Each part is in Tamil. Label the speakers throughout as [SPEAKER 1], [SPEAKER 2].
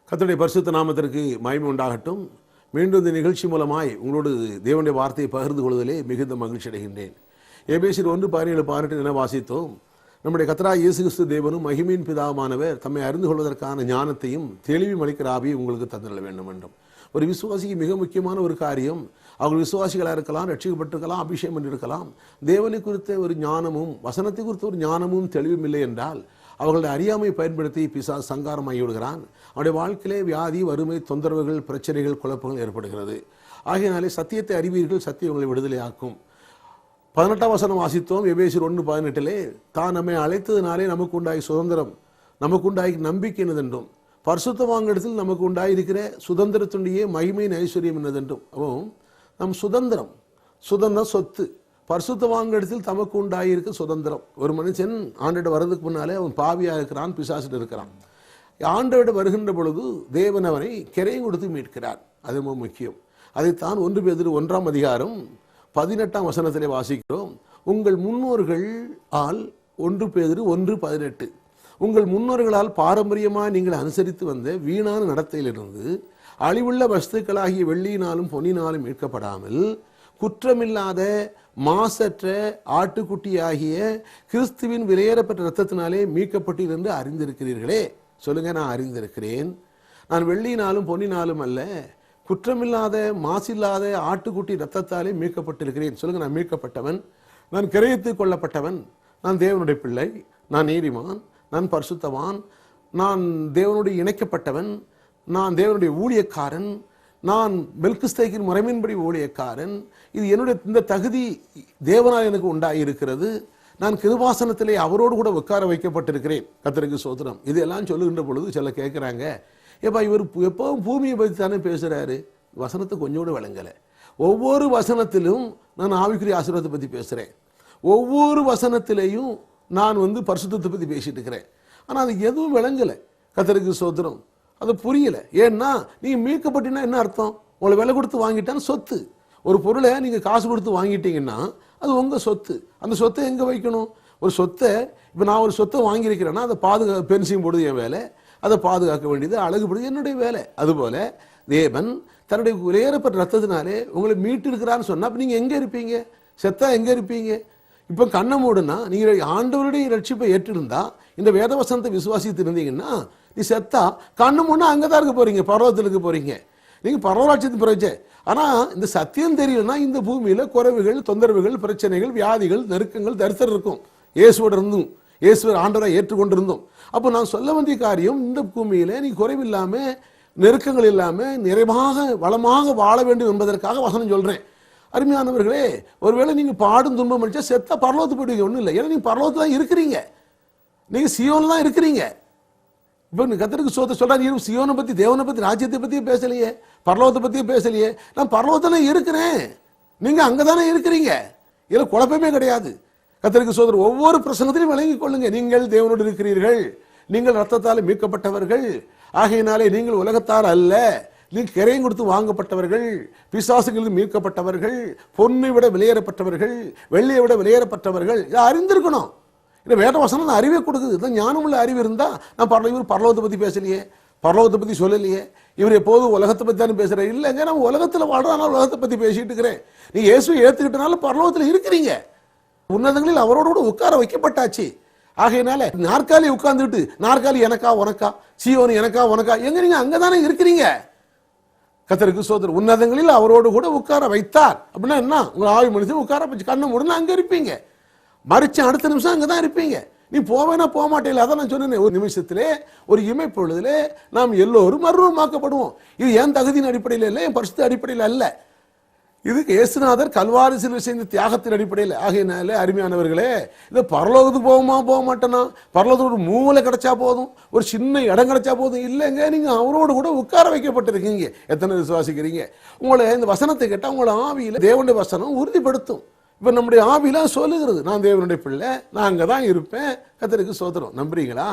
[SPEAKER 1] கர்த்தருடைய பரிசுத்த நாமத்திற்கு மகிமை உண்டாகட்டும். மீண்டும் இந்த நிகழ்ச்சி மூலமாய் உங்களோடு தேவனுடைய வார்த்தையை பகிர்ந்து கொள்வதிலே மிகுந்த மகிழ்ச்சி அடைகின்றேன். எபேசியர் 1:17-18 என வாசித்தோம். நம்முடைய கர்த்தராகிய இயேசு கிறிஸ்து தேவனும் மகிமையின் பிதாவானவர் தம்மை அறிந்து கொள்வதற்கான ஞானத்தையும் தெளிவும் அளிக்கிற ஆவியை உங்களுக்கு தந்துள்ள வேண்டும் என்றும். ஒரு விசுவாசிக்கு மிக முக்கியமான ஒரு காரியம், அவர்கள் விசுவாசிகளாக இருக்கலாம், ரட்சிக்கப்பட்டிருக்கலாம், அபிஷேகம் பண்ணியிருக்கலாம், தேவனை குறித்த ஒரு ஞானமும் வசனத்தை குறித்த ஒரு ஞானமும் தெளிவும் இல்லை என்றால் அவர்களுடைய அறியாமை பயன்படுத்தி பிசாசு சங்காரமாகி விடுகிறான். அவருடைய வாழ்க்கையிலே வியாதி, வறுமை, தொந்தரவுகள், பிரச்சனைகள், குழப்பங்கள் ஏற்படுகிறது. ஆகையினாலே சத்தியத்தை அறிவீர்கள், சத்தியம் உங்களை விடுதலை ஆக்கும். 18ஆம் வசனம் வாசித்தோம். எபேசியர் 1:18 தான் நம்மை அழைத்ததினாலே நமக்கு உண்டாகி சுதந்திரம், நமக்கு உண்டாகி நம்பிக்கை என்னதென்றும், பரிசுத்தவான்களிடத்தில் நமக்கு உண்டாயிருக்கிற சுதந்திரத்துடைய மகிமையின் ஐஸ்வர்யம் என்னதென்றும். அப்போ நம் சுதந்திரம் சொத்து, பரிசுத்தவான்களிடத்தில் தமக்கு உண்டாயிருக்க சுதந்திரம். ஒரு மனுஷன் ஆண்டோட வர்றதுக்கு முன்னாலே அவன் பாவியாக இருக்கிறான், பிசாசிட்டு இருக்கிறான். ஆண்டோட வருகின்ற பொழுது தேவன் அவனை கிரையும் கொடுத்து மீட்கிறார். அது ரொம்ப முக்கியம். அதைத்தான் 1 பேதுரு 1:18 வசனத்திலே வாசிக்கிறோம். உங்கள் முன்னோர்கள் ஆல் 1 பேதுரு 1:18 உங்கள் முன்னோர்களால் பாரம்பரியமாக நீங்கள் அனுசரித்து வந்த வீணான நடத்தையிலிருந்து அழிவுள்ள வஸ்துக்களாகிய வெள்ளியினாலும் பொன்னினாலும் மீட்கப்படாமல் குற்றமில்லாத மாசற்ற ஆட்டுக்குட்டியாகிய கிறிஸ்துவின் விலையேறப்பட்ட இரத்தத்தினாலே மீட்கப்பட்டீர் என்று அறிந்திருக்கிறீர்களே. சொல்லுங்க, நான் அறிந்திருக்கிறேன். நான் வெள்ளியினாலும் பொன்னினாலும் அல்ல, குற்றமில்லாத மாசில்லாத ஆட்டுக்குட்டி இரத்தத்தாலே மீட்கப்பட்டிருக்கிறேன். சொல்லுங்க, நான் மீட்கப்பட்டவன், நான் கிரயத்து கொள்ளப்பட்டவன், நான் தேவனுடைய பிள்ளை, நான் நீதிமான், நான் பரிசுத்தவான், நான் தேவனுடைய இணைக்கப்பட்டவன், நான் தேவனுடைய ஊழியக்காரன், நான் மெல்கிஸ்தேக்கின் முறைமையின்படி ஊழியக்காரன். இது என்னுடைய இந்த தகுதி தேவனால் எனக்கு உண்டாயிருக்கிறது. நான் கிருபாசனத்திலே அவரோடு கூட உட்கார வைக்கப்பட்டிருக்கிறேன். கர்த்தருக்கு ஸ்தோத்திரம். இதெல்லாம் சொல்லுகின்ற பொழுது சில கேட்குறாங்க, ஏப்பா இவர் எப்பவும் பூமியை பற்றி தானே பேசுகிறாரு, வசனத்தை கொஞ்சம் கூட விளங்கலை. ஒவ்வொரு வசனத்திலும் நான் ஆவிக்குரிய ஆசீர்வாதத்தை பற்றி பேசுகிறேன், ஒவ்வொரு வசனத்திலையும் நான் பரிசுத்தத்தை பற்றி பேசிட்டு இருக்கிறேன். ஆனால் அது எதுவும் விளங்கலை. கர்த்தருக்கு ஸ்தோத்திரம். அது புரியலை. ஏன்னா நீங்கள் மீட்கப்பட்டீங்கன்னா என்ன அர்த்தம்? உங்களை விலை கொடுத்து வாங்கிட்டான்னு சொத்து. ஒரு பொருளை நீங்கள் காசு கொடுத்து வாங்கிட்டீங்கன்னா அது உங்கள் சொத்து. அந்த சொத்தை எங்கே வைக்கணும்? ஒரு சொத்தை, இப்போ நான் ஒரு சொத்தை வாங்கியிருக்கிறேன்னா அதை பென்சிங் போடுது என் வேலை, அதை பாதுகாக்க வேண்டியது, அழகுபடுது என்னுடைய வேலை. அதுபோல் தேவன் தன்னுடைய விலையேறப்பட்ட ரத்தத்தினாலே உங்களை மீட்டு இருக்கிறான்னு சொன்னால் அப்போ நீங்கள் எங்கே இருப்பீங்க? செத்தா எங்கே இருப்பீங்க? இப்போ கண்ணை மூடுனா நீங்கள் ஆண்டவருடைய ரட்சிப்பை ஏற்றிருந்தா, இந்த வேதவசனத்தை விசுவாசித்து இருந்தீங்கன்னா, நீ செத்தா கண்ணு மூடனா அங்கே தான் இருக்க போறீங்க, பரலோகத்துக்கு போறீங்க. நீங்கள் பரலோகத்துக்கு போறீங்க. ஆனால் இந்த சத்தியம் தெரியலன்னா இந்த பூமியில் குறைவுகள், தொந்தரவுகள், பிரச்சனைகள், வியாதிகள், நெருக்கங்கள், தரித்திரம் இருக்கும். இயேசுவோட இருந்தும், இயேசுவர் ஆண்டவரை ஏற்றுக்கொண்டிருந்தோம். அப்போ நான் சொல்ல வேண்டிய காரியம், இந்த பூமியில் நீ குறைவில்லாமல், நெருக்கங்கள் இல்லாமல், நிறைவாக வளமாக வாழ வேண்டும் என்பதற்காக வசனம் சொல்கிறேன். அருமையானவர்களே, ஒருவேளை நீங்கள் பாடும் துன்பம் அடிச்சா செத்தா பரலோகத்து போயிடுவீங்க. ஒன்றும் இல்லை. ஏன்னா நீங்கள் பரலோகத்தில் தான் இருக்கிறீங்க, நீங்கள் சியோனில் தான் இருக்கிறீங்க. இப்போ கர்த்தருக்கு ஸ்தோத்திரம் சொல்கிறார், சியோனை பற்றி, தேவனை பற்றி, ராஜ்யத்தை பற்றியும் பேசலையே, பரலோகத்தை பற்றியும் பேசலையே. நான் பரலோகத்தில் இருக்கிறேன், நீங்கள் அங்கே தானே இருக்கிறீங்க. இதில் குழப்பமே கிடையாது. கர்த்தருக்கு ஸ்தோத்திரம். ஒவ்வொரு பிரசங்கத்திலையும் விளங்கிக் கொள்ளுங்க, நீங்கள் தேவனோடு இருக்கிறீர்கள், நீங்கள் ரத்தத்தால் மீட்கப்பட்டவர்கள், ஆகையினாலே நீங்கள் உலகத்தார் அல்ல, நீங்கள் கிரையும் கொடுத்து வாங்கப்பட்டவர்கள், பிசாசுகளில் மீட்கப்பட்டவர்கள், பொன்னை விட விலையேறப்பட்டவர்கள், வெள்ளியை விட விலையேறப்பட்டவர்கள். இதை அறிந்திருக்கணும். இல்லை வேத வசனம் அறிவை கொடுக்குது. இதுதான் ஞானமுள்ள அறிவு இருந்தால் நான் இவர் பரலோகத்தை பற்றி பேசலையே, பரலோகத்தை பற்றி சொல்லலையே, இவர் எப்போதும் உலகத்தை பற்றி தானே பேசுகிறேன். இல்லைங்க, நம்ம உலகத்தில் வாழ்றதுனால உலகத்தை பற்றி பேசிட்டு இருக்கிறேன். நீ இயேசுவை ஏற்றுக்கிட்டனால பரலோகத்தில் இருக்கிறீங்க, உன்னதங்களில் அவரோட கூட உட்கார வைக்கப்பட்டாச்சு. ஆகையினால நாற்காலி உட்கார்ந்துட்டு, நாற்காலி எனக்கா உனக்கா, சீயோனு எனக்கா உனக்கா, எங்க நீங்க அங்கே தானே இருக்கிறீங்க. கர்த்தருக்கு ஸ்தோத்திரம். உன்னதங்களில் அவரோடு கூட உட்கார வைத்தார் அப்படின்னா என்ன? உங்கள் ஆவி மனுஷன் உட்கார வச்சு கண்ணை மூடனா அங்கே இருப்பீங்க, மறிச்ச அடுத்த நிமிஷம் அங்கே தான் இருப்பீங்க. நீ போவேனா போக மாட்டேல. அதான் நான் சொன்னேன், ஒரு நிமிஷத்திலே, ஒரு இமைப்பொழுதிலே நாம் எல்லோரும் மறுரூபமாக்கப்படுவோம். இது என் தகுதியின் அடிப்படையில் இல்லை, என் பரிசுத்த அடிப்படையில் அல்ல. இதுக்கு இயேசுநாதர் கல்வாரி சிலுவை செய்த தியாகத்தின் அடிப்படையில். ஆகையினாலே அருமையானவர்களே, இது பரலோகத்துக்கு போக மாட்டேனா, பரலோகத்துக்கு ஒரு மூளை கிடைச்சா போதும், ஒரு சின்ன இடம் கிடைச்சா போதும். இல்லைங்க, நீங்கள் அவரோடு கூட உட்கார வைக்கப்பட்டிருக்கீங்க. எத்தனை விசுவாசிக்கிறீங்க? உங்களை இந்த வசனத்தை கேட்டால் உங்களை ஆவியில் தேவனுடைய வசனம் உறுதிப்படுத்தும். இப்போ நம்முடைய ஆவிலாம் சொல்லுகிறது, நான் தேவனுடைய பிள்ளை, நான் அங்கே தான் இருப்பேன். கர்த்தருக்கு ஸ்தோத்திரம். நம்புறீங்களா?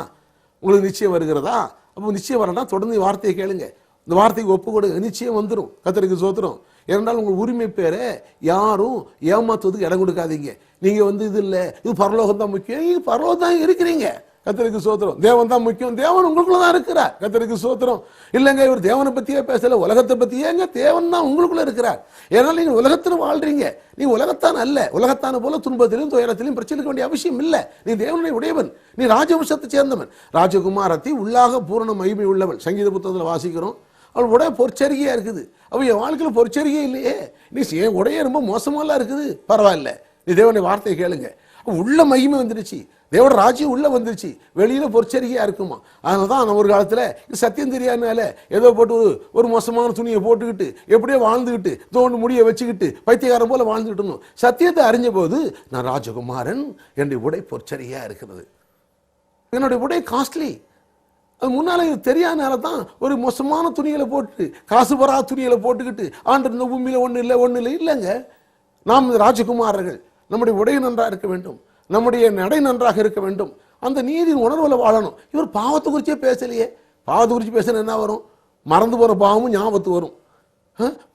[SPEAKER 1] உங்களுக்கு நிச்சயம் வருகிறதா? அப்போ நிச்சயம் வரனா தொடர்ந்து வார்த்தையை கேளுங்க, இந்த வார்த்தைக்கு ஒப்பு கொடுங்க, நிச்சயம் வந்துடும். கர்த்தருக்கு ஸ்தோத்திரம். ஏனென்றால் உங்கள் உரிமை பேரை யாரும் ஏமாத்துவதுக்கு இடம் கொடுக்காதீங்க. நீங்கள் இது இல்லை, இது பரலோகம் தான் முக்கியம். பரலோகம் தான் இருக்கிறீங்க, கர்த்தருக்கு ஸ்தோத்திரம். தேவன் தான் முக்கியம். தேவன் உங்களுக்குள்ள தான் இருக்கிறார். கர்த்தருக்கு ஸ்தோத்திரம். இல்லைங்க இவர் தேவனை பத்தியே பேசல, உலகத்தை பத்தியேங்க. தேவன் தான் உங்களுக்குள்ள இருக்கிறார். ஏன்னா நீங்க உலகத்தில் வாழ்றீங்க. நீ உலகத்தான் அல்ல. உலகத்தான போல துன்பத்திலும் துயரத்திலும் பிரச்சனைக்க வேண்டிய அவசியம் இல்லை. நீ தேவனுடைய உடையவன். நீ ராஜவம்சத்தை சேர்ந்தவன். ராஜகுமாரத்தை உள்ளாக பூரண மகிமை உள்ளவள். சங்கீத புத்தகத்தில் வாசிக்கிறோம். அவள் உடைய பொற்சரிகையா இருக்குது. அவள் என் வாழ்க்கையில் பொற்சரிகை இல்லையே. நீ என் உடைய ரொம்ப மோசமாலாம் இருக்குது. பரவாயில்ல, நீ தேவனுடைய வார்த்தையை கேளுங்க. உள்ள மகிமை வந்துருச்சு. தேவட ராஜ்யம் உள்ள வந்துருச்சு. வெளியில பொற்சரிகையா இருக்குமா. அதனால தான் நம்ம ஒரு காலத்துல சத்தியம் தெரியாதனால ஏதோ போட்டு ஒரு மோசமான துணியை போட்டுக்கிட்டு எப்படியோ வாழ்ந்துக்கிட்டு தோண்டு முடிய வச்சுக்கிட்டு பைத்தியக்காரன் போல வாழ்ந்துகிட்டு இருந்தோம். சத்தியத்தை அறிஞ்ச போது நான் ராஜகுமாரன், என்னுடைய உடை பொற்சரிகையா இருக்கிறது, என்னுடைய உடை காஸ்ட்லி. அது முன்னால தெரியாதனால தான் ஒரு மோசமான துணிகளை போட்டு காசு வரா துணிகளை போட்டுக்கிட்டு ஆண்டு இந்த பூமியில ஒண்ணு இல்லை இல்லைங்க. நாம் ராஜகுமாரர்கள். நம்முடைய உடை நன்றாக இருக்க வேண்டும், நம்முடைய நடை நன்றாக இருக்க வேண்டும். அந்த நீதியின் உணர்வுல வாழணும். இவர் பாவத்தை குறிச்சே பேசலையே. பாவத்தை குறித்து பேசுனா என்ன வரும்? மறந்து போற பாவமும் ஞாபகத்து வரும்.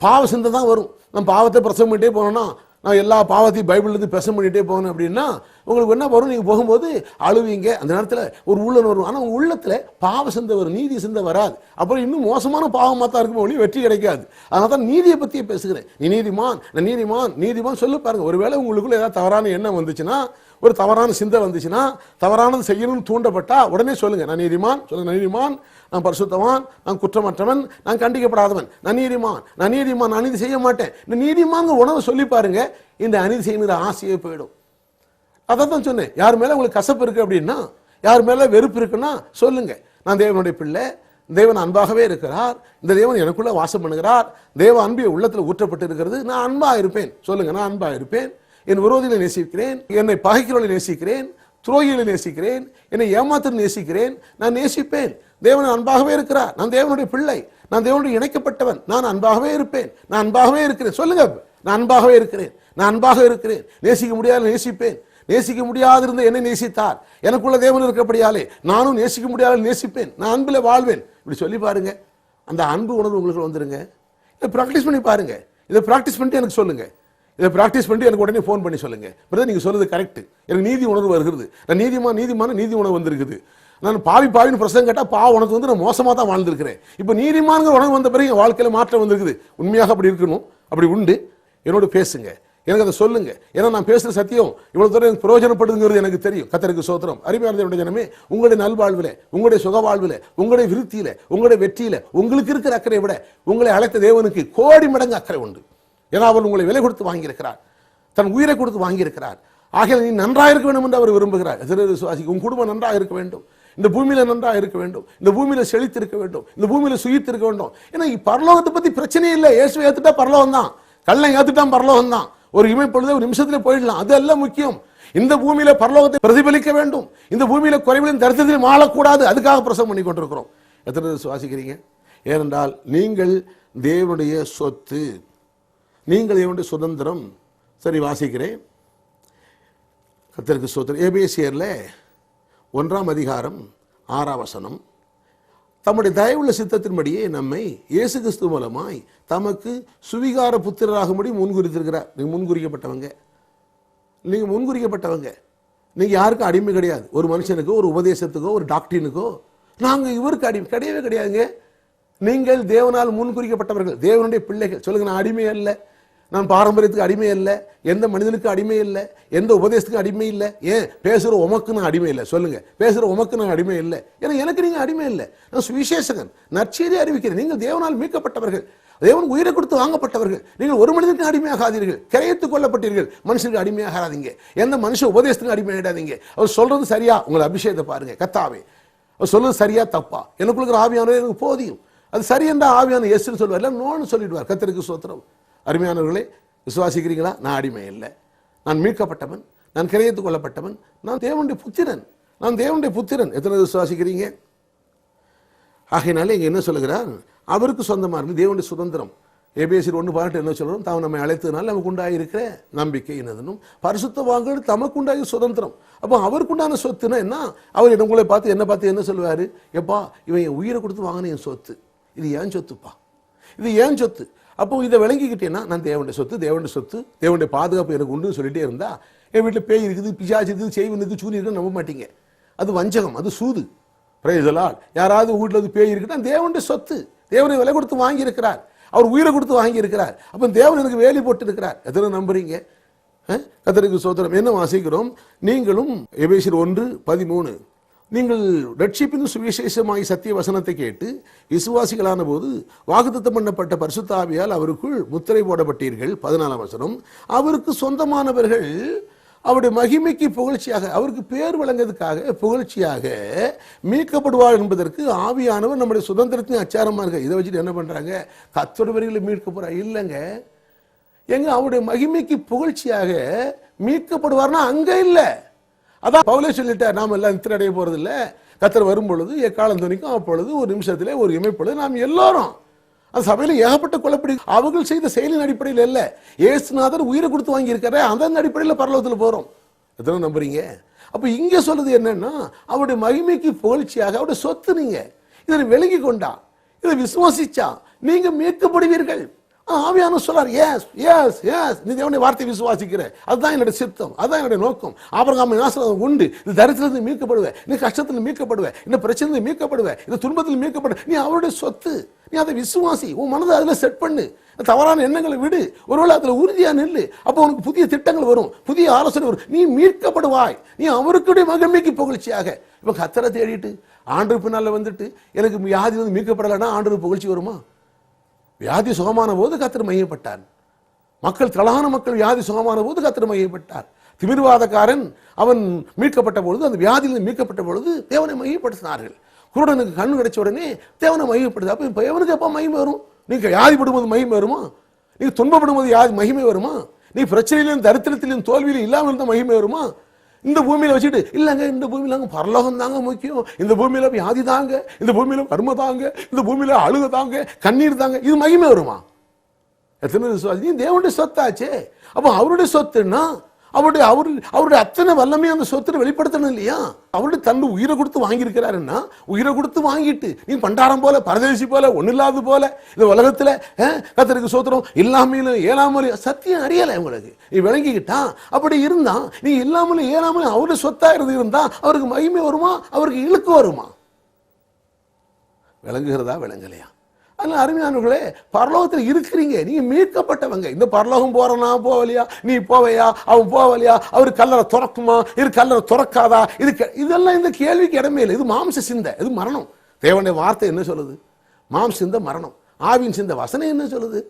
[SPEAKER 1] பாவ சிந்தை தான் வரும். நம்ம பாவத்தை பிரசவம் பண்ணிட்டே போனோம்னா, நான் எல்லா பாவத்தையும் பைபிள்லேருந்து பிரசவம் பண்ணிட்டே போனேன் அப்படின்னா உங்களுக்கு என்ன வரும்? நீங்கள் போகும்போது அழுவீங்க. அந்த நேரத்தில் ஒரு உள்ளம் வரும். ஆனால் உங்கள் உள்ளத்தில் பாவ சிந்தை வரும், நீதி சிந்தை வராது. அப்புறம் இன்னும் மோசமான பாவமாக தான் இருக்கும், ஒளி வெற்றி கிடைக்காது. அதனால தான் நீதியை பற்றியே பேசுகிறேன். நீ நீதிமான், நான் நீதிமான், நீதிமான் சொல்லி பாருங்க. ஒருவேளை உங்களுக்குள்ள ஏதாவது தவறான எண்ணம் வந்துச்சுன்னா, ஒரு தவறான சிந்தை வந்துச்சுன்னா, தவறானது செய்யணும்னு தூண்டப்பட்டா உடனே சொல்லுங்க, நான் நீதிமான். சொல்லுங்க, நீதிமான், நான் பரிசுத்தவான், நான் குற்றமற்றவன், நான் கண்டிக்கப்படாதவன், நான் நீதிமான், நான் நீதிமான், நான் அநீதி செய்ய மாட்டேன். இந்த நீதிமான் உணவு சொல்லி பாருங்க, இந்த அநீதி செய்யணுங்கிற ஆசையே போயிடும். அதான் சொன்னேன். யார் மேல உங்களுக்கு கசப்பு இருக்கு அப்படின்னா, யார் மேல வெறுப்பு இருக்குன்னா சொல்லுங்க, நான் தேவனுடைய பிள்ளை, தேவன் அன்பாகவே இருக்கிறார், இந்த தேவன் எனக்குள்ள வாசம் பண்ணுகிறார், தேவ அன்பு உள்ளத்தில் ஊற்றப்பட்டு இருக்கிறது, நான் அன்பா இருப்பேன். சொல்லுங்க, நான் அன்பா இருப்பேன், என் விரோதிகளை நேசிக்கிறேன், என்னை பகைக்கிறவர்களை நேசிக்கிறேன், துரோகிகளை நேசிக்கிறேன், என்னை ஏமாற்ற நேசிக்கிறேன், நான் நேசிப்பேன். தேவன் அன்பாகவே இருக்கிறார், நான் தேவனுடைய பிள்ளை, நான் தேவனுடைய இணைக்கப்பட்டவன், நான் அன்பாகவே இருப்பேன், நான் அன்பாகவே இருக்கிறேன். சொல்லுங்க, நான் அன்பாகவே இருக்கிறேன், நான் அன்பாக இருக்கிறேன். நேசிக்க முடியாத நேசிப்பேன், நேசிக்க முடியாது இருந்த என்னை நேசித்தார், எனக்குள்ள தேவன் இருக்கப்படியாலே நானும் நேசிக்க முடியாத நேசிப்பேன், நான் அன்பில் வாழ்வேன். இப்படி சொல்லி பாருங்க, அந்த அன்பு உணர்வு உங்களுக்கு வந்துருங்க. இதை ப்ராக்டிஸ் பண்ணி பாருங்க. இதை ப்ராக்டிஸ் பண்ணிட்டு எனக்கு சொல்லுங்க. இதை ப்ராக்டிஸ் பண்ணிட்டு எனக்கு உடனே ஃபோன் பண்ணி சொல்லுங்க, பிரதர் நீங்க சொல்றது கரெக்ட், எனக்கு நீதி உணர்வு வருகிறது, நான் நீதிமான நீதி உணர்வு வந்திருக்குது. நான் பாவின்னு பிரசங்கம் கேட்டால் பாவ உணர்வு வந்து நான் மோசமாக தான் வாழ்ந்துருக்கிறேன். இப்போ நீதிமான்கிற உணர்வு வந்த பிறகு என் வாழ்க்கையில் மாற்றம் வந்திருக்குது. உண்மையாக அப்படி இருக்கணும், அப்படி உண்டு. என்னோட பேசுங்க, எனக்கு அதை சொல்லுங்க. ஏன்னா நான் பேசுற சத்தியம் இவ்வளவு தூரம் எனக்கு பிரயோஜனப்படுதுங்கிறது எனக்கு தெரியும். கர்த்தருக்கு ஸ்தோத்திரம். அருமையான ஜனமே, உங்களுடைய நல்வாழ்வில், உங்களுடைய சுக வாழ்வில், உங்களுடைய விருத்தியில, உங்களுடைய வெற்றியில உங்களுக்கு இருக்கிற அக்கறை விட உங்களை அழைத்த தேவனுக்கு கோடி மடங்கு அக்கறை உண்டு. ஏன்னா அவர் உங்களை விலை கொடுத்து வாங்கியிருக்கிறார், தன் உயிரை கொடுத்து வாங்கியிருக்கிறார். ஆகையால் நீ நன்றாக இருக்க வேண்டும் என்று அவர் விரும்புகிறார். உன் குடும்பம் நன்றாக இருக்க வேண்டும், இந்த பூமியில நன்றாக இருக்க வேண்டும், இந்த பூமியில செழித்து இருக்க வேண்டும், இந்த பூமியில சுயித்து இருக்க வேண்டும். ஏன்னா பரலோகத்தை பத்தி பிரச்சனையே இல்லை. இயேசுவை ஏத்துட்டா பரலோகம் தான், கல்லை ஏத்துட்டான் பரலோகம் தான். ஒரு இமைப்பொழுது ஒரு நிமிஷத்துல போயிடலாம். அது எல்லாம் முக்கியம். இந்த பூமியில பரலோகத்தை பிரதிபலிக்க வேண்டும், இந்த பூமியில குறைவிலும் தரித்திரத்திலும் ஆளக்கூடாது. அதுக்காக பிரசவம் பண்ணி கொண்டிருக்கிறோம். எத்தனை சுவாசிக்கிறீங்க? ஏனென்றால் நீங்கள் தேவனுடைய சொத்து, நீங்கள் தேவனுடைய சுதந்திரம். சரி, வாசிக்கிறேன். கர்த்தருக்கு ஸ்தோத்திரம். எபேசியர்ல 1ஆம் அதிகாரம் 6ஆம் வசனம். தம்முடைய தயவுள்ள சித்தத்தின்படியே நம்மை இயேசு கிறிஸ்து மூலமாய் தமக்கு சுவிகார புத்திரராகும்படி முன்குறித்திருக்கிறார். நீங்க முன்குறிக்கப்பட்டவங்க, நீங்க முன்குறிக்கப்பட்டவங்க. நீங்க யாருக்கும் அடிமை கிடையாது. ஒரு மனுஷனுக்கோ, ஒரு உபதேசத்துக்கோ, ஒரு டாக்டரினுக்கோ நாங்க இவருக்கு அடிமை கிடையவே கிடையாதுங்க. நீங்கள் தேவனால் முன்குறிக்கப்பட்டவர்கள், தேவனுடைய பிள்ளைகள். சொல்லுங்க, நான் அடிமை அல்ல, நான் பாரம்பரியத்துக்கு அடிமை இல்லை, எந்த மனிதனுக்கு அடிமை இல்லை, எந்த உபதேசத்துக்கு அடிமை இல்லை. ஏன் பேசுகிற உமக்கு நான் அடிமை இல்லை? சொல்லுங்க, பேசுகிற உமக்கு நான் அடிமை இல்லை. ஏன்னா எனக்கு நீங்கள் அடிமை இல்லை. நான் சுவிசேஷகன், நற்செய்தி அறிவிக்கிறேன். நீங்கள் தேவனால் மீட்கப்பட்டவர்கள், தேவன் உயிரை கொடுத்து வாங்கப்பட்டவர்கள். நீங்கள் ஒரு மனிதனுக்கு அடிமையாகாதீர்கள், கிரையத்துக் கொள்ளப்பட்டீர்கள். மனுஷனுக்கு அடிமையாகாதீங்க, எந்த மனுஷ உபதேசத்துக்கு அடிமையாடாதீங்க. அவர் சொல்றது சரியா? உங்களை அபிஷேகத்தை பாருங்க. கத்தாவே, அவர் சொல்றது சரியா தப்பா? எனக்குள்ள ஆவியானவர் எனக்கு போதியும். அது சரி என்ற ஆவியான இயேசுன்னு சொல்வார், இல்லை நோன்னு சொல்லிடுவார். கர்த்தருக்கு ஸ்தோத்திரம். அருமையானவர்களே, விசுவாசிக்கிறீங்களா? நான் அடிமை இல்லை, நான் மீட்கப்பட்டவன், நான் கிரையத்துக் கொள்ளப்பட்டவன், நான் தேவனுடைய புத்திரன், நான் தேவனுடைய புத்திரன். எத்தனை விசுவாசிக்கிறீங்க? ஆகையினாலே இங்க என்ன சொல்லுகிறார்? அவருக்கு சொந்தமாக இருக்கு தேவனுடைய சுதந்திரம். எபேசியர் 1:18 என்ன சொல்றோம்? தாம் நம்மை அழைத்ததுனால நமக்கு உண்டாயிருக்கிற நம்பிக்கை என்னதுன்னும் பரிசுத்தவான்கள் தமக்கு உண்டாகிய சுதந்திரம். அப்போ அவருக்கு உண்டான சொத்துனா என்ன? அவர் உங்களை பார்த்து என்ன பார்த்து என்ன சொல்லுவாரு? எப்பா, இவன் என் உயிரை கொடுத்து வாங்கின என் சொத்து, இது ஏன் சொத்துப்பா, இது ஏன் சொத்து. அப்போ இதை விளங்கிக்கிட்டேன்னா நான் தேவனுடைய சொத்து, தேவனுடைய சொத்து, தேவனுடைய பாதுகாப்பு எனக்கு உண்டுன்னு சொல்லிட்டே இருந்தா, என் வீட்டில் பேய் இருக்குது, பிசாசு இருக்குது, செய்வன் இருக்குது, சூரியன் இருக்குன்னு நம்ப மாட்டீங்க. அது வஞ்சகம், அது சூது. பிரயோஜனால் யாராவது வீட்டில் வந்து பேய் இருக்குன்னா தேவனுடைய சொத்து, தேவனை விலை கொடுத்து வாங்கி இருக்கிறார், அவர் உயிரை கொடுத்து வாங்கி இருக்கிறார். அப்போ தேவன் எனக்கு வேலி போட்டு இருக்கிறார். எத்தனை நம்புறீங்க? கர்த்தருக்கு ஸ்தோத்திரம். என்ன வாசிக்கிறோம்? நீங்களும் எபேசியர் 1:13 நீங்கள் ரட்சிப்பின் சுவிசேஷமாய் சத்திய வசனத்தை கேட்டு விசுவாசிகளான போது வாக்குத்தத்தம் பண்ணப்பட்ட பரிசுத்த ஆவியால் அவருக்குள் முத்திரை போடப்பட்டீர்கள். 14ஆம் வசனம். அவருக்கு சொந்தமானவர்கள் அவருடைய மகிமைக்கு புகழ்ச்சியாக, அவருக்கு பேர் வழங்குவதற்காக புகழ்ச்சியாக மீட்கப்படுவார் என்பதற்கு ஆவியானவர் நம்முடைய சுதந்திரத்தின் அச்சாரமாக இருக்க. இதை வச்சுட்டு என்ன பண்றாங்க? கர்த்தருடைய மீட்க போறா இல்லைங்க. எங்க அவருடைய மகிமைக்கு புகழ்ச்சியாக மீட்கப்படுவார்னா அங்க இல்ல. அதான் பவுலே சொல்லிட்டார், நாம் எல்லாம் நித்திரை அடைய போறது இல்ல, கர்த்தர் வரும் பொழுது எக்காலம் துணிக்கும், அப்பொழுது ஒரு நிமிஷத்திலே ஒரு இமைப்பொழுது நாம் எல்லாரும். அந்த சபையில ஏகப்பட்ட குழப்படி அவர்கள் செய்த செயலின் அடிப்படையில் இல்ல, இயேசுநாதர் உயிரை கொடுத்து வாங்கி இருக்காரு, அதன் அடிப்படையில் பரலோகத்தில் போறோம். எத்தனை நம்புறீங்க? அப்ப இங்க சொல்றது என்னன்னா, அவருடைய மகிமைக்கு புகழ்ச்சியாக அவருடைய சொத்து. நீங்க இதை விலகி கொண்டா, இதை விசுவாசிச்சா நீங்க மீட்கப்படுவீர்கள். ஆவியானவர் சொல்றார், எஸ் எஸ் எஸ், நீ தேவனுடைய வார்த்தை விசுவாசிக்கிற, அதுதான் என்னுடைய சித்தம், அதுதான் என்னுடைய நோக்கம். ஆபிரகாமின் ஆசீர்வாதம் உண்டு, இது தரித்திரத்தில் மீட்கப்படுவே, நீ கஷ்டத்தில் மீட்கப்படுவே, இந்த பிரச்சனையில் மீட்கப்படுவே, இந்த துன்பத்தில் மீட்கப்படு. நீ அவருடைய சொத்து, நீ அதை விசுவாசி, உன் மனதை அதுல செட் பண்ணு, தவறான எண்ணங்களை விடு, ஒருவேளை அதுல உறுதியா நில்லு. அப்போ உனக்கு புதிய திட்டங்கள் வரும், புதிய ஆலோசனை வரும், நீ மீட்கப்படுவாய். நீ அவருக்குடைய மகிமைக்கு புகழ்ச்சியாக. இப்ப கர்த்தரை தேடிட்டு ஆண்டு பின்னால வந்துட்டு எனக்கு வியாதி வந்து மீட்கப்படலைன்னா ஆண்டு புகழ்ச்சி வருமா? வியாதி சுகமான போது கர்த்தர் மகிமைப்பட்டார். மக்கள், திரளான மக்கள் வியாதி சுகமான போது கர்த்தர் மகிமைப்பட்டார். திமிர்வாதக்காரன் அவன் மீட்கப்பட்ட பொழுது, அந்த வியாதியில் மீட்கப்பட்ட பொழுது தேவனை மகிமைப்படுத்தினார்கள். குருடனுக்கு கண்ணு கிடைச்ச உடனே தேவனை மகிமைப்படுது. அப்ப இப்ப எவனுக்கு எப்ப மகிமை வரும்? நீங்க வியாதிப்படும் போது மகிமை வருமா? நீங்க துன்பப்படும் போது மகிமை வருமா? நீ பிரச்சனையிலும் தரித்திரத்திலும் தோல்வியிலும் இல்லாமல் இருந்தால் மகிமை வருமா? இந்த பூமியில வச்சுட்டு இல்லைங்க, இந்த பூமியில பரலோகம் தாங்க முக்கியம், இந்த பூமியில வியாதி தாங்க, இந்த பூமியில வறுமை தாங்க, இந்த பூமியில அழுக தாங்க, கண்ணீர் தாங்க, இது மகிமை வருமா? எத்தனை விசுவாசி? தேவனுடைய சொத்தாச்சே. அப்ப அவருடைய சொத்துன்னா அவருடைய அத்தனை வல்லமே அந்த சொத்தை வெளிப்படுத்தணும் இல்லையா? அவருடைய தன் உயிரை கொடுத்து வாங்கியிருக்கிறாருன்னா, உயிரை கொடுத்து வாங்கிட்டு நீ பண்டாரம் போல, பரதேசி போல, ஒண்ணு இல்லாத போல இந்த உலகத்துல கர்த்தருக்கு ஸ்தோத்திரம் இல்லாமலும் ஏழாமலும் சத்தியம் அறியலை உங்களுக்கு, நீ விளங்கிக்கிட்டா. அப்படி இருந்தா நீ இல்லாமலும் ஏழாமலும் அவருடைய சொத்தா இருந்தா அவருக்கு மகிமை வருமா? அவருக்கு இழுக்கு வருமா? விளங்குகிறதா? விளங்கலையா? அதனால அருமையானவர்களே, பரலோகத்தில் இருக்கிறீங்க, நீங்க மீட்கப்பட்டவங்க. இந்த பரலோகம் போறனா போவலையா, நீ போவையா, அவன் போவலையா, அவரு கல்லறை துறக்குமா, இது கல்லறை துறக்காதா, இதெல்லாம் இந்த கேள்விக்கு இடமே இல்லை. இது மாம்ச சிந்தை, இது மரணம். தேவனுடைய வார்த்தை என்ன சொல்லுது? மாம்ச சிந்தை மரணம், ஆவின் சிந்தை வசனம் என்ன சொல்லுது?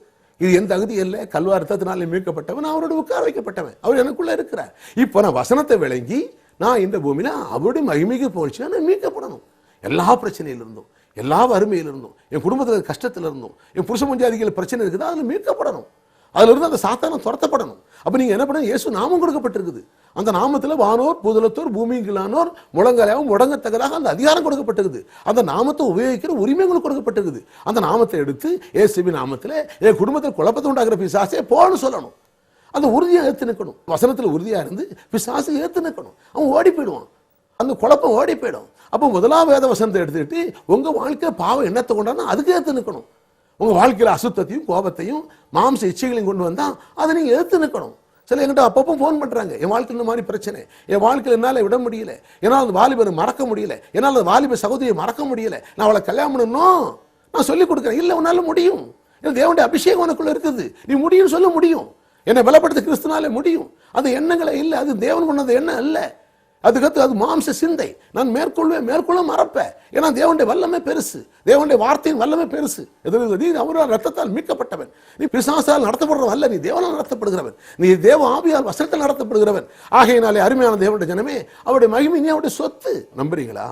[SPEAKER 1] இது என் தகுதி இல்லை, கல்வாரத்தினாலே மீட்கப்பட்டவன், அவரோட உட்கார வைக்கப்பட்டவன், அவர் எனக்குள்ள இருக்கிறார். இப்போ நான் வசனத்தை விளங்கி நான் இந்த பூமியில அவருடைய மகிமைக்கு போச்சு நான் மீட்கப்படணும். எல்லா பிரச்சனையிலிருந்தும், எல்லா வறுமையிலிருந்தும், என் குடும்பத்தில் கஷ்டத்தில் இருந்தும், என் புருஷ மஞ்சாதிகள் பிரச்சனை இருக்குது, அதில் மீட்கப்படணும். அதுல இருந்து அந்த சாத்தான துரத்தப்படணும். அப்ப நீங்க என்ன பண்ண? இயேசு நாமம் கொடுக்கப்பட்டிருக்குது. அந்த நாமத்துல வானோர் பூதலத்தோர் பூமியிலானோர் முழங்காலாவும் முடங்கத்தக்கதாக அந்த அதிகாரம் கொடுக்கப்பட்டிருக்குது. அந்த நாமத்தை உபயோகிக்கிற உரிமைகளும் கொடுக்கப்பட்டிருக்குது. அந்த நாமத்தை எடுத்து இயேசுவின் நாமத்துல என் குடும்பத்தில் குழப்பத்தை உண்டாகிற பிசாசே போன்னு சொல்லணும். அந்த உறுதியா ஏத்து நிற்கணும். வசனத்துல உறுதியா இருந்து பிசாசு ஏத்து நிற்கணும். அவன் ஓடி போயிடுவான், அந்த குழப்பம் ஓடி போயிடும். அப்போ முதலாம் வேத வசனத்தை எடுத்துக்கிட்டு உங்க வாழ்க்கை பாவம் எண்ணத்தை கொண்டானா அதுக்கு ஏத்து நிற்கணும். உங்க வாழ்க்கையில அசுத்தத்தையும் கோபத்தையும் மாம்ச இச்சைகளையும் கொண்டு வந்தா அதை நீங்க ஏத்து நிற்கணும். சில என்கிட்ட அப்பப்போ போன் பண்றாங்க, என் வாழ்க்கையில் இந்த மாதிரி பிரச்சனை, என் வாழ்க்கையில் என்னால விட முடியல, என்னால் அந்த வாலிபரை மறக்க முடியல, என்னால் அந்த வாலிப சகோதரியை மறக்க முடியல, நான் அவளை கல்யாணம் பண்ணணும் நான் சொல்லிக் கொடுக்குறேன். இல்லை, உன்னால முடியும், தேவனுடைய அபிஷேகம் உனக்குள்ள இருக்குது, நீ முடியும் சொல்ல முடியும். என்னை பலப்படுத்த கிறிஸ்துனாலே முடியும். அது எண்ணங்களே இல்லை, அது தேவன் கொண்டது எண்ணம் அல்ல. அதுக்கடுத்து அது மாம்ச சிந்தை. நான் மேற்கொள்ள மறப்பேன். ஏன்னா தேவனுடைய வல்லமை பெருசு, தேவனுடைய வார்த்தையின் வல்லமை பெருசு. நீ அவரால் ரத்தத்தால் மீட்கப்பட்டவன், நீ பிசாசால் நடத்தப்படுறவன் அல்ல, நீ தேவனால் நடத்தப்படுகிறவன், நீ தேவ ஆவியால் வசனத்தால் நடத்தப்படுகிறவன். ஆகையினாலே அருமையான தேவனுடைய ஜனமே, அவருடைய மகிமை நீ அவருடைய சொத்து. நம்புறீங்களா?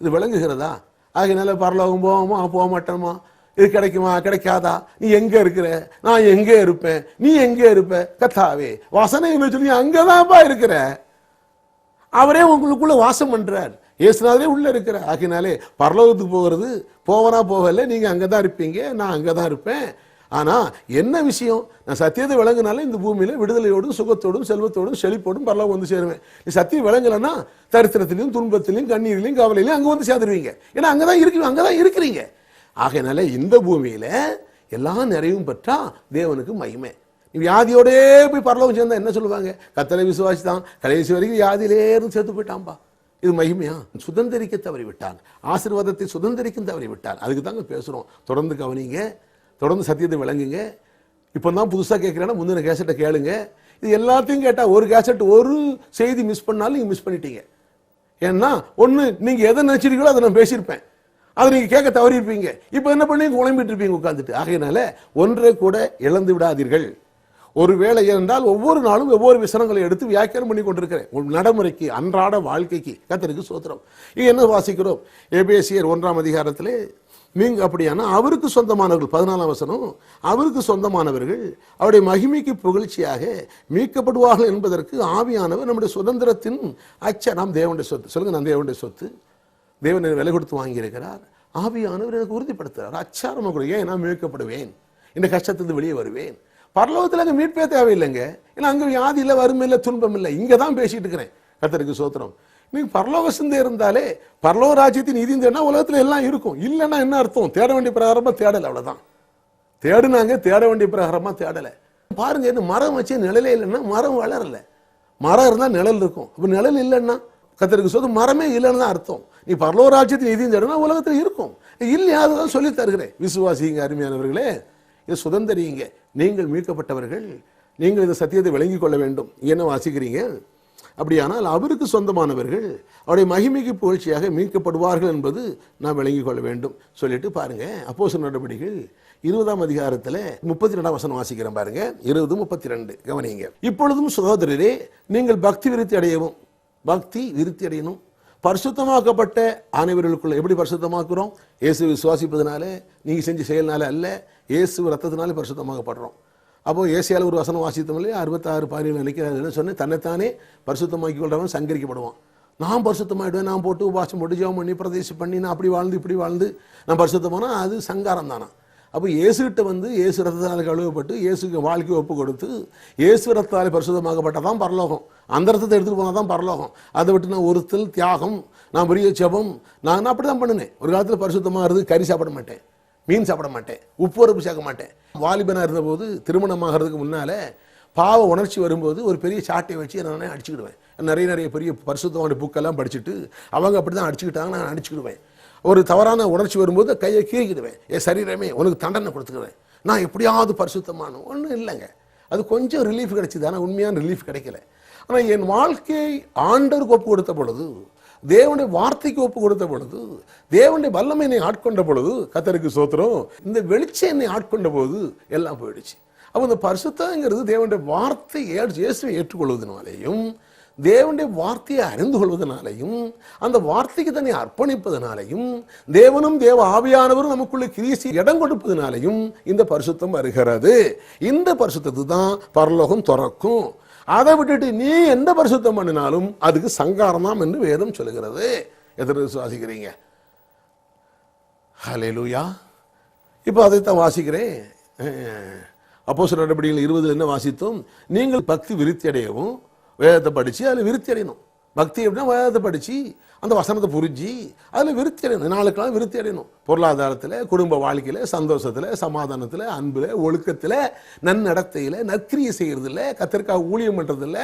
[SPEAKER 1] இது விளங்குகிறதா? ஆகையினால பரலோகம் போவோமா போக மாட்டோமா, இது கிடைக்குமா கிடைக்காதா, நீ எங்க இருக்கிற, நான் எங்க இருப்பேன், நீ எங்க இருப்ப, கர்த்தாவே வசனம் என்ன சொல்லி அங்கதான்ப்பா இருக்கிற, அவரே உங்களுக்குள்ள வாசம் பண்றார், இயேசுநாதரே உள்ள இருக்கிற. ஆகினாலே பரலோகத்துக்கு போகிறது போவனா போகல, நீங்க அங்கதான் இருப்பீங்க, நான் அங்கதான் இருப்பேன். ஆனா என்ன விஷயம், நான் சத்தியத்தை விளங்குனால இந்த பூமியில விடுதலையோடும் சுகத்தோடும் செல்வத்தோடும் செழிப்போடும் பரலோகம் வந்து சேருவேன். நீ சத்தியம் விளங்கலன்னா தரித்திரத்திலையும் துன்பத்திலையும் கண்ணீரிலையும் கவலையிலையும் அங்க வந்து சேர்ந்துருவீங்க. ஏன்னா அங்கதான் இருக்கிறீங்க. ஆகையினால இந்த பூமியில எல்லாம் நிறைவும் பெற்றா தேவனுக்கு மகிமை. வியாதியோடே போய் பரலோகம் சேர்ந்தா என்ன சொல்லுவாங்க? கர்த்தரை விசுவாசித்தான், கடைசி வரைக்கும் வியாதியிலே இருந்து சேர்த்து போயிட்டான்பா. இது மகிமையா? சுதந்திரிக்க தவறிவிட்டான், ஆசீர்வாதத்தை சுதந்திரிக்க தவறிவிட்டான். அதுக்கு தாங்க பேசுகிறோம். தொடர்ந்து கவனிங்க, தொடர்ந்து சத்தியத்தை விளங்குங்க. இப்போ தான் புதுசாக கேட்குறேன்னா முந்தின கேசட்டை கேளுங்க. இது எல்லாத்தையும் கேட்டால் ஒரு கேசட் ஒரு செய்தி மிஸ் பண்ணாலும் நீங்கள் மிஸ் பண்ணிட்டீங்க. ஏன்னா ஒன்று நீங்கள் எதை நினச்சிருக்கீங்களோ அதை நான் பேசியிருப்பேன், அதை நீங்கள் கேட்க தவறியிருப்பீங்க. இப்போ என்ன பண்ணி குழம்பிட்டு இருப்பீங்க உட்காந்துட்டு. ஆகையினால ஒன்றை கூட இழந்து விடாதீர்கள். ஒரு வேளை என்றால் ஒவ்வொரு நாளும் ஒவ்வொரு விசனங்களை எடுத்து வியாக்கியானம் பண்ணி கொண்டிருக்கிறேன். உங்கள் நடைமுறைக்கு, அன்றாட வாழ்க்கைக்கு கர்த்தருக்கு ஸ்தோத்திரம். இது என்ன வாசிக்கிறோம்? எபேசியர் 1ஆம் அதிகாரத்திலே நீங்க அப்படியான அவருக்கு சொந்தமானவர்கள், 14ஆம் வசனம், அவருக்கு சொந்தமானவர்கள் அவருடைய மகிமைக்கு புகழ்ச்சியாக மீட்கப்படுவார்கள் என்பதற்கு ஆவியானவர் நம்முடைய சுதந்திரத்தின் நாம் தேவனுடைய சொத்து. சொல்லுங்க, நான் தேவனுடைய சொத்து. தேவன் விலை கொடுத்து வாங்கியிருக்கிறார். ஆவியானவர் எனக்கு உறுதிப்படுத்துகிறார். அச்சாரம் கூட, ஏன் நான் மீட்கப்படுவேன், இந்த கஷ்டத்திலிருந்து வெளியே வருவேன். பரலோகத்தில் அங்கே மீட்பே தேவையில்லைங்க. ஏன்னா அங்கே வியாதி இல்லை, வறுமை இல்லை, துன்பம் இல்லை. இங்கே தான் பேசிட்டு இருக்கிறேன். கர்த்தருக்கு ஸ்தோத்திரம். நீங்க பரலோக சிந்தை இருந்தாலே, பரலோக ராஜ்யத்தின் நீதி இருந்ததுன்னா உலகத்தில் எல்லாம் இருக்கும். இல்லைன்னா என்ன அர்த்தம்? தேட வேண்டிய பிரகாரமா தேடலை, அவ்வளவுதான். தேடுனாங்க, தேட வேண்டிய பிரகாரமா தேடலை. பாருங்க, இந்த மரம் வச்சு நிழலே இல்லைன்னா மரம் வளரல. மரம் இருந்தால் நிழல் இருக்கும். இப்போ நிழல் இல்லைன்னா கர்த்தருக்கு ஸ்தோத்திரம், மரமே இல்லைன்னு தான் அர்த்தம். நீ பரலோக ராஜ்யத்தின் நீதி தேடுனா உலகத்தில் இருக்கும். இல்லையா? அதுதான் சொல்லி தருகிறேன். விசுவாசிங்க அருமையானவர்களே, இது சுதந்திரிங்க. நீங்கள் மீட்கப்பட்டவர்கள், நீங்கள் இந்த சத்தியத்தை விளங்கிக் கொள்ள வேண்டும். என்ன வாசிக்கிறீங்க? அப்படியானால் அவருக்கு சொந்தமானவர்கள் அவருடைய மகிமைக்கு புகழ்ச்சியாக மீட்கப்படுவார்கள் என்பது நாம் விளங்கிக் கொள்ள வேண்டும் சொல்லிட்டு பாருங்க. அப்போஸ்தலர் நடபடிகள் 20ஆம் அதிகாரத்தில் 32ஆம் வசனம் வாசிக்கிறேன் பாருங்க. 20:32 கவனிங்க. இப்பொழுதும் சகோதரரே, நீங்கள் பக்தி விருத்தி அடையவும், பக்தி விருத்தி அடையணும். பரிசுத்தமாக்கப்பட்ட அனைவர்களுக்குள்ள எப்படி பரிசுத்தமாக்குறோம்? இயேசு விசுவாசிப்பதனால, நீங்க செஞ்ச செயல்னால அல்ல, இயேசு ரத்தத்தினாலே பரிசுத்தமாக்கப்படுறோம். அப்போ ஏசியாவில் ஒரு வசனம் வாசித்தோம் இல்லையா? 66:17 நினைக்கிறார். சொன்ன தன்னைத்தானே பரிசுத்தமாக்கி கொள்றவன் சங்கரிக்கப்படுவான். நான் பரிசுத்தமாயிடுவேன், நான் போட்டு உபாசம் போட்டு ஜெபம் பண்ணி பிரதேசம் பண்ணி நான் அப்படி வாழ்ந்து இப்படி வாழ்ந்து நான் பரிசுத்தமானா அது சங்காரம் தானா? அப்போ இயேசுகிட்ட வந்து இயேசு ரத்தத்தால் கழுவப்பட்டு இயேசுக்கு வாழ்க்கையை ஒப்பு கொடுத்து இயேசு ரத்தத்தால் பரிசுத்தமாக்கப்பட்டதான் பரலோகம். அந்த ரத்தத்தை எடுத்துகிட்டு போனால் தான் பரலோகம். அதை விட்டு நான் ஒருத்தல் தியாகம், நான் பெரிய ஜெபம், நான் அப்படி தான் பண்ணினேன். ஒரு காலத்தில் பரிசுத்தமாக இருந்து கறி சாப்பிட மாட்டேன், மீன் சாப்பிட மாட்டேன், உப்பு உரப்பு சேர்க்க மாட்டேன். வாலிபனாக இருந்தபோது திருமணமாகிறதுக்கு முன்னால் பாவ உணர்ச்சி வரும்போது ஒரு பெரிய சாட்டை வச்சு நானே அடிச்சுக்கிடுவேன். நிறைய பெரிய பரிசுத்தமான புக்கெல்லாம் படிச்சுட்டு அவங்க அப்படி தான் அடிச்சுக்கிட்டாங்க, நான் அடிச்சுக்கிடுவேன். ஒரு தவறான உணர்ச்சி வரும்போது கையை கீறிக்கிடுவேன். என் சரீரமே உனக்கு தண்டனை கொடுத்துக்குவேன், நான் எப்படியாவது பரிசுத்தமான ஒன்றும் இல்லைங்க. அது கொஞ்சம் ரிலீஃப் கிடைச்சிது, ஆனால் உண்மையான ரிலீஃப் கிடைக்கல. ஆனால் என் வாழ்க்கையை ஆண்டவருக்கு ஒப்பு கொடுத்த பொழுது, தேவனுடைய வார்த்தைக்கு ஒப்பு கொடுத்த பொழுது, தேவனுடைய வல்லமை என்னை ஆட்கொண்ட பொழுது, கர்த்தருக்கு ஸ்தோத்திரம், இந்த வெளிச்சம் என்னை ஆட்கொண்ட போது எல்லாம் போயிடுச்சு. அப்போ இந்த பரிசுத்தங்கிறது தேவனுடைய வார்த்தை இயேசுவை ஏற்றுக்கொள்வதனாலேயும், தேவனுடைய வார்த்தையை அறிந்து கொள்வதனாலையும், அந்த வார்த்தைக்கு தன்னை அர்ப்பணிப்பதனாலையும், தேவனும் தேவ ஆவியானவரும் நமக்குள்ள கிரியை இடம் கொடுப்பதனாலையும் இந்த பரிசுத்தம் வருகிறது. இந்த பரிசுத்தத்தை தான் பரலோகம் திறக்கும். அதை விட்டுட்டு நீ எந்த பரிசுத்தம் பண்ணினாலும் அதுக்கு சங்காரம் தான் என்று வேதம் சொல்லுகிறது. எத்தனை வாசிக்கிறீங்க? ஹல்லேலூயா. இப்போ அதைத்தான் வாசிக்கிறேன். அப்போஸ்தலர் நடபடிகள் 20 என்ன வாசித்தோம்? நீங்கள் பக்தி விருத்தி அடையவும், வேதத்தை படித்து அதில் விருத்தி அடையணும். பக்தி எப்படின்னா வேதத்தை படித்து அந்த வசனத்தை புரிஞ்சு அதில் விருத்தி அடையணும். நாளுக்கு நாள் விருத்தி அடையணும். பொருளாதாரத்தில், குடும்ப வாழ்க்கையில், சந்தோஷத்தில், சமாதானத்தில், அன்பில், ஒழுக்கத்தில், நன்னடத்தையில், நற்கிரியை செய்கிறதில்ல, கர்த்தருக்காக ஊழியம் பண்ணுறதில்ல,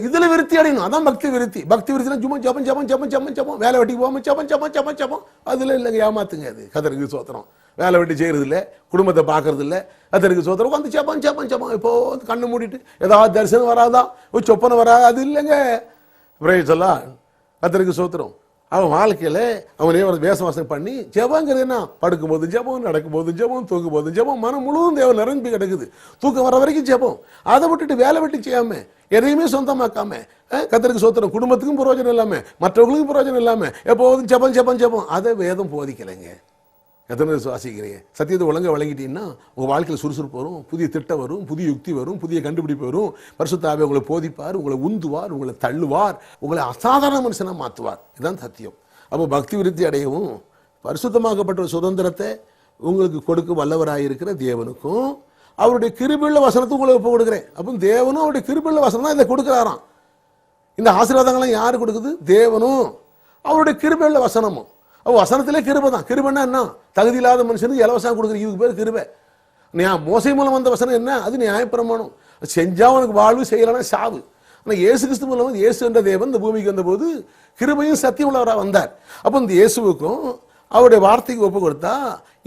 [SPEAKER 1] இதில் விருத்தி அடையணும். அதான் பக்தி விருத்தி. பக்தி விருத்தினா சும்மா ஜபம் ஜபம் ஜபம் ஜபம் ஜபம், வேலை வெட்டிக்கு போகாமல் ஜபம் ஜபம் ஜபம் ஜபம், அதில் இல்லைங்க, ஏமாத்துங்க. அது கர்த்தருக்கு ஸ்தோத்திரம். வேலை வெட்டி செய்கிறது இல்லை, குடும்பத்தை பார்க்கறது இல்லை, கர்த்தருக்கு ஸ்தோத்திரம். வந்து ஜபம் ஜபம் ஜபம், இப்போ கண்ணு மூடிட்டு ஏதாவது தரிசனம் வராதா, ஒரு சொப்பனை வராது, அது இல்லைங்க. பிரைஸ் எல்லாம் கர்த்தருக்கு ஸ்தோத்திரம். அவன் வாழ்க்கையில் அவனே ஒரு வேசவாசம் பண்ணி ஜெபங்கிறது என்ன? படுக்கும்போது ஜெபம், நடக்கும்போது ஜெபம், தூக்கும்போது ஜெபம், மனம் முழுவதும் தேவன் நிரம்பி கிடக்குது. தூக்கம் வர வரைக்கும் ஜெபம். அதை விட்டுட்டு வேலை வெட்டி செய்யாம, எதையுமே சொந்தமாக்காம, கர்த்தருக்கு ஸ்தோத்திரம், குடும்பத்துக்கும் பிரயோஜனம் இல்லாம, மற்றவங்களுக்கும் பிரயோஜனம் இல்லாம எப்போதும் ஜெபம் ஜெபம் ஜெபம், அதை வேதம் போதிக்கலைங்க. எத்தனை சுவாசிக்கிறீங்க? சத்தியத்தை ஒழுங்க வழங்கிட்டீங்கன்னா உங்கள் வாழ்க்கையில் சுறுசுறுப்பு வரும், புதிய திட்டம் வரும், புதிய யுக்தி வரும், புதிய கண்டுபிடிப்பு வரும். பரிசுத்த ஆவியானவர் உங்களை போதிப்பார், உங்களை உந்துவார், உங்களை தள்ளுவார், உங்களை அசாதாரண மனுஷனாக மாற்றுவார். இதுதான் சத்தியம். அப்போ பக்தி விருத்தி அடையவும், பரிசுத்தமாக்கப்பட்ட சுதந்திரத்தை உங்களுக்கு கொடுக்க வல்லவராயிருக்கிற தேவனுக்கும் அவருடைய கிருபையுள்ள வசனத்தை உங்களுக்கு ஒப்பு கொடுக்குறேன். அப்போ தேவனும் அவருடைய கிருபையுள்ள வசனம் தான் இதை கொடுக்குறாராம். இந்த ஆசீர்வாதங்கள்லாம் யாரு கொடுக்குது? தேவனும் அவருடைய கிருபையுள்ள வசனமும். வசனத்திலே கிருபை தான். கிருபைன்னா என்ன? தகுதி இல்லாத மனுஷனுக்கு இலவசம் கொடுக்குற இதுக்கு பேர் கிருபை. மோசை மூலம் வந்த வசனம் என்ன? அது நியாயப்பிரமாணம். செஞ்சா உனக்கு வாழ்வு, செய்யலைன்னா சாவு. ஆனால் இயேசு கிறிஸ்து மூலம் இயேசு என்ற தேவன் இந்த பூமிக்கு வந்தபோது கிருபையும் சத்தியம் உள்ளவராக வந்தார். அப்போ இந்த இயேசுவுக்கும் அவருடைய வார்த்தைக்கு ஒப்பு கொடுத்தா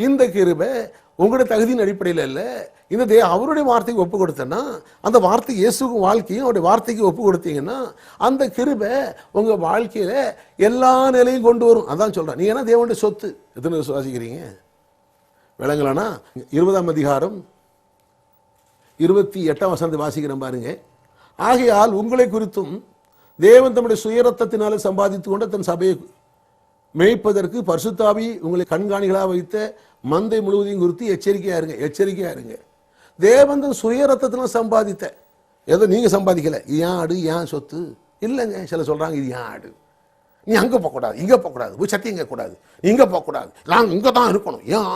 [SPEAKER 1] இந்த கிருபை உங்களுடைய தகுதியின் அடிப்படையில் இல்லை, இந்த அவருடைய வார்த்தைக்கு ஒப்பு கொடுத்தேன்னா அந்த வார்த்தை இயேசுக்கும் வாழ்க்கையும் அவருடைய வார்த்தைக்கு ஒப்பு கொடுத்தீங்கன்னா அந்த கிருபை உங்கள் வாழ்க்கையில் எல்லா நிலையும் கொண்டு வரும். அதான் சொல்கிறேன். நீ ஏன்னா தேவனுடைய சொத்து. எத்தனை விசுவாசிக்கிறீங்க? விளங்கலானா 20ஆம் அதிகாரம் 28ஆம் வசனத்தை வாசிக்கிறேன் பாருங்க. ஆகையால் உங்களை குறித்தும் தேவன் தம்முடைய சுயரத்தத்தினாலே சம்பாதித்து கொண்ட தன் சபையை மேய்ப்பதற்கு பரிசுத்தாவி உங்களை கண்காணிகளாக வைத்த மந்தை முழுவதையும் குறித்து எச்சரிக்கையா இருங்க. தேவன் தன் சுயரத்தத்தினால சம்பாதித்த, ஏதோ நீங்க சம்பாதிக்கல, ஏன் ஆடு ஏன் சொத்து இல்லைங்க. சில சொல்றாங்க இது ஏன் ஆடு, நீ அங்கே போகக்கூடாது இங்கே போகக்கூடாது, போய் சத்தியம் கேட்கக்கூடாது, இங்கே போகக்கூடாது, நாங்கள் இங்கே தான் இருக்கணும், ஏன்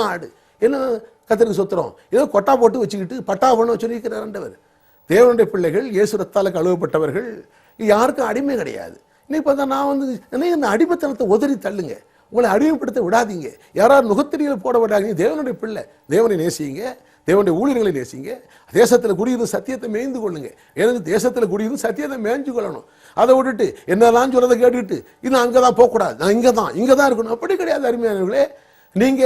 [SPEAKER 1] ஆடு என்ன கத்திரிக்கு சொத்துறோம், ஏதோ கொட்டா போட்டு வச்சுக்கிட்டு பட்டா பண்ண சொல்லியிருக்கிறார் ஆண்டவர். தேவனுடைய பிள்ளைகள் இயேசு ரத்தால கழுவப்பட்டவர்கள், யாருக்கும் அடிமை கிடையாது. இன்னைக்கு பார்த்தா நான் இந்த அடிமைத்தனத்தை உதறி தள்ளுங்க, உங்களை அடிமைப்படுத்த விடாதீங்க, யாராவது நுகத்தடியில் போட விடாதீங்க. தேவனுடைய பிள்ளை, தேவனை நேசிங்க, தேவனுடைய ஊழியர்களை நேசிங்க, தேசத்தில் குடியிருந்து சத்தியத்தை மேய்ந்து கொள்ளுங்க. எனக்கு தேசத்தில் குடியிருந்து சத்தியத்தை மேய்ஞ்சு கொள்ளணும். அதை விட்டுட்டு என்னெல்லாம் சொல்றதை கேட்டுக்கிட்டு இது அங்கதான் போகக்கூடாது, நான் இங்கே தான் இருக்கணும், அப்படி கிடையாது. அருமையானவர்களே, நீங்க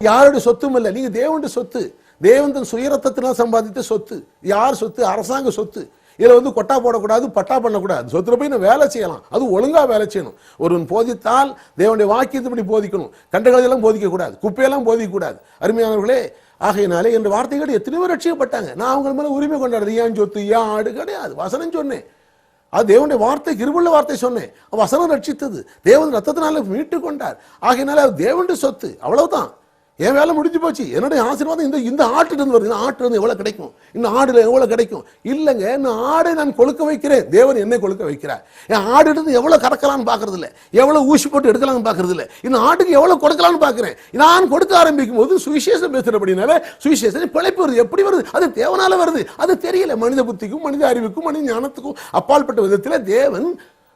[SPEAKER 1] யாருடைய சொத்தும் இல்லை, நீங்க தேவனுடைய சொத்து. தேவன் தன் சுயரத்தத்தினால் சம்பாதித்த சொத்து. யார் சொத்து? அரசாங்க சொத்து. இதில் கொட்டா போடக்கூடாது, பட்டா பண்ணக்கூடாது. சொத்துல போய் நான் வேலை செய்யலாம், அது ஒழுங்கா வேலை செய்யணும். ஒருவன் போதித்தால் தேவனுடைய வாக்கியத்தைப்படி போதிக்கணும், கண்டகளெல்லாம் போதிக்கக்கூடாது, குப்பையெல்லாம் போதிக்கக்கூடாது. அருமையானவர்களே, ஆகையினாலே என்ற வார்த்தைகள் எத்தனையோ ரட்சிக்கப்பட்டாங்க. நான் அவங்க மேலே உரிமை கொண்டாடுறது, ஏன் சொத்து ஏன் ஆடு கிடையாது. வசனம் சொன்னேன், அது தேவனுடைய வார்த்தை, கிருபையுள்ள வார்த்தை சொன்னேன். வசனம் ரட்சித்தது, தேவன் ரத்தத்தினால மீட்டு கொண்டார். ஆகையினால அது தேவனுடைய சொத்து, அவ்வளவுதான். என் வேலை முடிஞ்சு போச்சு. என்னுடைய ஆசீர்வாதம் இந்த ஆட்டுலேருந்து வருது. இந்த ஆட்டுலேருந்து எவ்வளோ கிடைக்கும், இந்த ஆடுல எவ்வளோ கிடைக்கும் இல்லைங்க. இந்த ஆடை நான் கொழுக்க வைக்கிறேன், தேவன் என்னை கொழுக்க வைக்கிறார். என் ஆடுலேருந்து எவ்வளோ கறக்கலான்னு பார்க்கறது இல்லை, எவ்வளோ ஊசி போட்டு எடுக்கலாம்னு பார்க்கறது இல்லை, இந்த ஆட்டுக்கு எவ்வளோ கொடுக்கலான்னு பார்க்குறேன். நான் கொடுக்க ஆரம்பிக்கும் போது சுவிசேஷம் பேசுகிறபடினால சுவிசேஷம் பிழைப்பு வருது. எப்படி வருது? அது தேவனால வருது. அது தெரியல. மனித புத்திக்கும் மனித அறிவுக்கும் மனித ஞானத்துக்கும் அப்பாற்பட்ட விதத்தில் தேவன்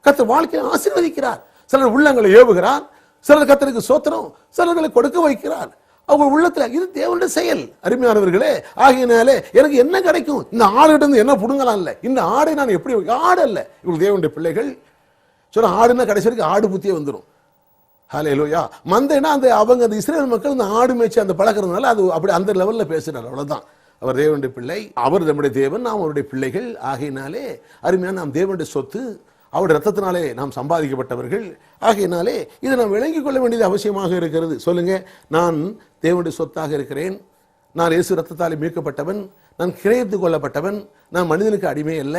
[SPEAKER 1] கர்த்தர் வாழ்க்கையை ஆசீர்வதிக்கிறார். சிலர் உள்ளங்களை ஏவுகிறார், சிலர் கர்த்தருக்கு சோத்திரம், சிலர்களை கொடுக்க வைக்கிறார். அவங்க உள்ளத்துல இது தேவனுடைய செயல். அருமையானவர்களே, ஆகையினாலே எனக்கு என்ன கிடைக்கும்? இந்த ஆடுகிட்ட என்ன புடுங்கலாம் இல்லை, இந்த ஆடை நான் எப்படி, ஆடு அல்ல இவங்க தேவனுடைய பிள்ளைகள். சொன்ன ஆடுன்னா கடைசி வரைக்கும் ஆடு புத்தியே வந்துடும். ஹல்லேலூயா. மந்தைனா அந்த அவங்க அந்த இஸ்ரேல் மக்கள் இந்த ஆடு மேய்ச்சி அந்த பழக்கிறதுனால அது அப்படி அந்த லெவல்ல பேசுறாரு, அவ்வளவுதான். அவர் தேவனுடைய பிள்ளை, அவர் நம்முடைய தேவன், நாம் அவருடைய பிள்ளைகள். ஆகையினாலே அருமையான நாம் தேவனுடைய சொத்து, அவருடைய ரத்தத்தினாலே நாம் சம்பாதிக்கப்பட்டவர்கள். ஆகையினாலே இதை நாம் விளங்கிக் கொள்ள வேண்டியது அவசியமாக இருக்கிறது. சொல்லுங்க, நான் தேவனுடைய சொத்தாக இருக்கிறேன், நான் இயேசு ரத்தத்தாலே மீட்கப்பட்டவன், நான் கிரயத்து கொள்ளப்பட்டவன், நான் மனிதனுக்கு அடிமை அல்ல,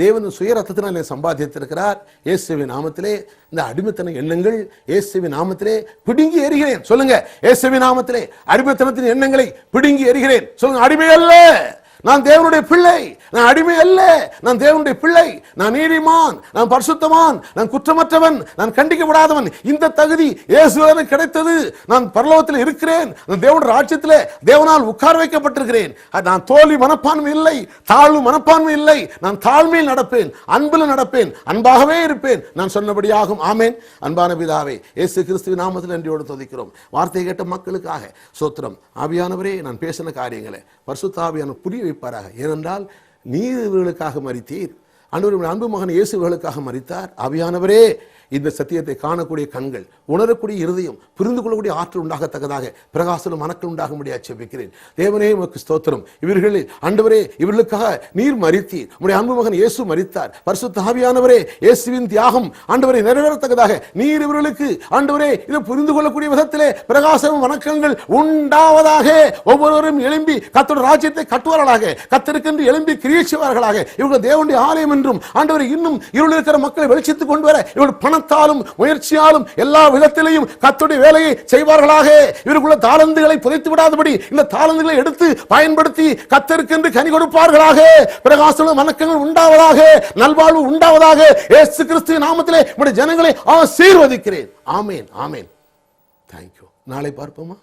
[SPEAKER 1] தேவன் சுய ரத்தத்தினாலே சம்பாதித்திருக்கிறார். இயேசுவின் நாமத்திலே இந்த அடிமைத்தன எண்ணங்கள் இயேசுவின் நாமத்திலே பிடுங்கி எறிகிறேன். சொல்லுங்க, இயேசுவின் நாமத்திலே அடிமைத்தனத்தின் எண்ணங்களை பிடுங்கி எறிகிறேன். சொல்லுங்க, அடிமை அல்ல, நான் தேவனுடைய பிள்ளை, நான் அடிமை அல்ல, நான் தேவனுடைய பிள்ளை, நான் நீதிமான், நான் பரிசுத்தவான், நான் குற்றமற்றவன், நான் கண்டிக்கப்படாதவன். இந்த தகுதி இயேசுவுக்கு கிடைத்தது. நான் பரலோகத்தில் இருக்கிறேன், நான் தேவனுடைய ராஜ்யத்தில் தேவனால் உட்கார வைக்கப்பட்டிருக்கிறேன். நான் தோல்வி மனப்பான்மை இல்லை, தாழ்வு மனப்பான்மை இல்லை, நான் தாழ்மையில் நடப்பேன், அன்பில் நடப்பேன், அன்பாகவே இருப்பேன், நான் சொன்னபடியாகும். ஆமேன். அன்பான பிதாவே, இயேசு கிறிஸ்துவின் நாமத்தில் நன்றியோடு துதிக்கிறோம். வார்த்தை கேட்ட மக்களுக்காக சோத்திரம். ஆவியானவரே, நான் பேசின காரியங்களை பரிசுத்த ஆவியான புரிய வைப்பாராக. ஏனென்றால் நீர் இவர்களுக்காக மரித்தீர், ஆண்டவருடைய அன்பு மகன் இயேசு இவர்களுக்காக மரித்தார். ஆவியானவரே, இந்த சத்தியத்தை காணக்கூடிய கண்கள், உணரக்கூடிய இருதயம், புரிந்து கொள்ளக்கூடிய ஆற்றல் உண்டாகத்தக்கதாக பிரகாசன மனக்கள் உண்டாகும்படியாக ஜெபிக்கிறேன். தேவனே உமக்கு ஸ்தோத்திரம். இவர்கள் ஆண்டவரே, இவர்களுக்காக நீர் மரித்தீர், உம்முடைய அன்பு மகன் இயேசு மரித்தார். பரிசுத்த ஆவியானவரே, இயேசுவின் தியாகம் ஆண்டவரை நிறைவேறத்தக்கதாக நீர் இவர்களுக்கு ஆண்டவரே இதை புரிந்து கொள்ளக்கூடிய விதத்திலே பிரகாசன மனக்கங்கள் உண்டாவதாக. ஒவ்வொருவரும் எழும்பி கர்த்தருடைய ராஜ்யத்தை கட்டுவார்களாக, கர்த்தருக்கென்று எழும்பி கிரியை செய்வார்களாக. இவர்கள் தேவனுடைய ஆலயம் என்றும் ஆண்டவரை இன்னும் இருளில் இருக்கிற மக்களை வெளிச்சத்துக் கொண்டு வர இவர்கள் பணத்தாலும் முயற்சியாலும் எல்லா விதத்திலையும் கர்த்தருடைய வேலையை செய்வார்களாக. இவருக்குள்ள தாளந்துகளை புதைத்து விடாதபடி இந்த தாளந்துகளை எடுத்து பயன்படுத்தி கர்த்தருக்கென்று கனி கொடுப்பார்களாக. பிரகாசன வணக்கங்கள் உண்டாவதாக, நல்வாழ்வு உண்டாவதாக. இயேசு கிறிஸ்துவின் நாமத்திலே நம்முடைய ஜனங்களை ஆசீர்வதிக்கிறேன். ஆமேன், ஆமேன். தேங்க்யூ. நாளை பார்ப்போமா?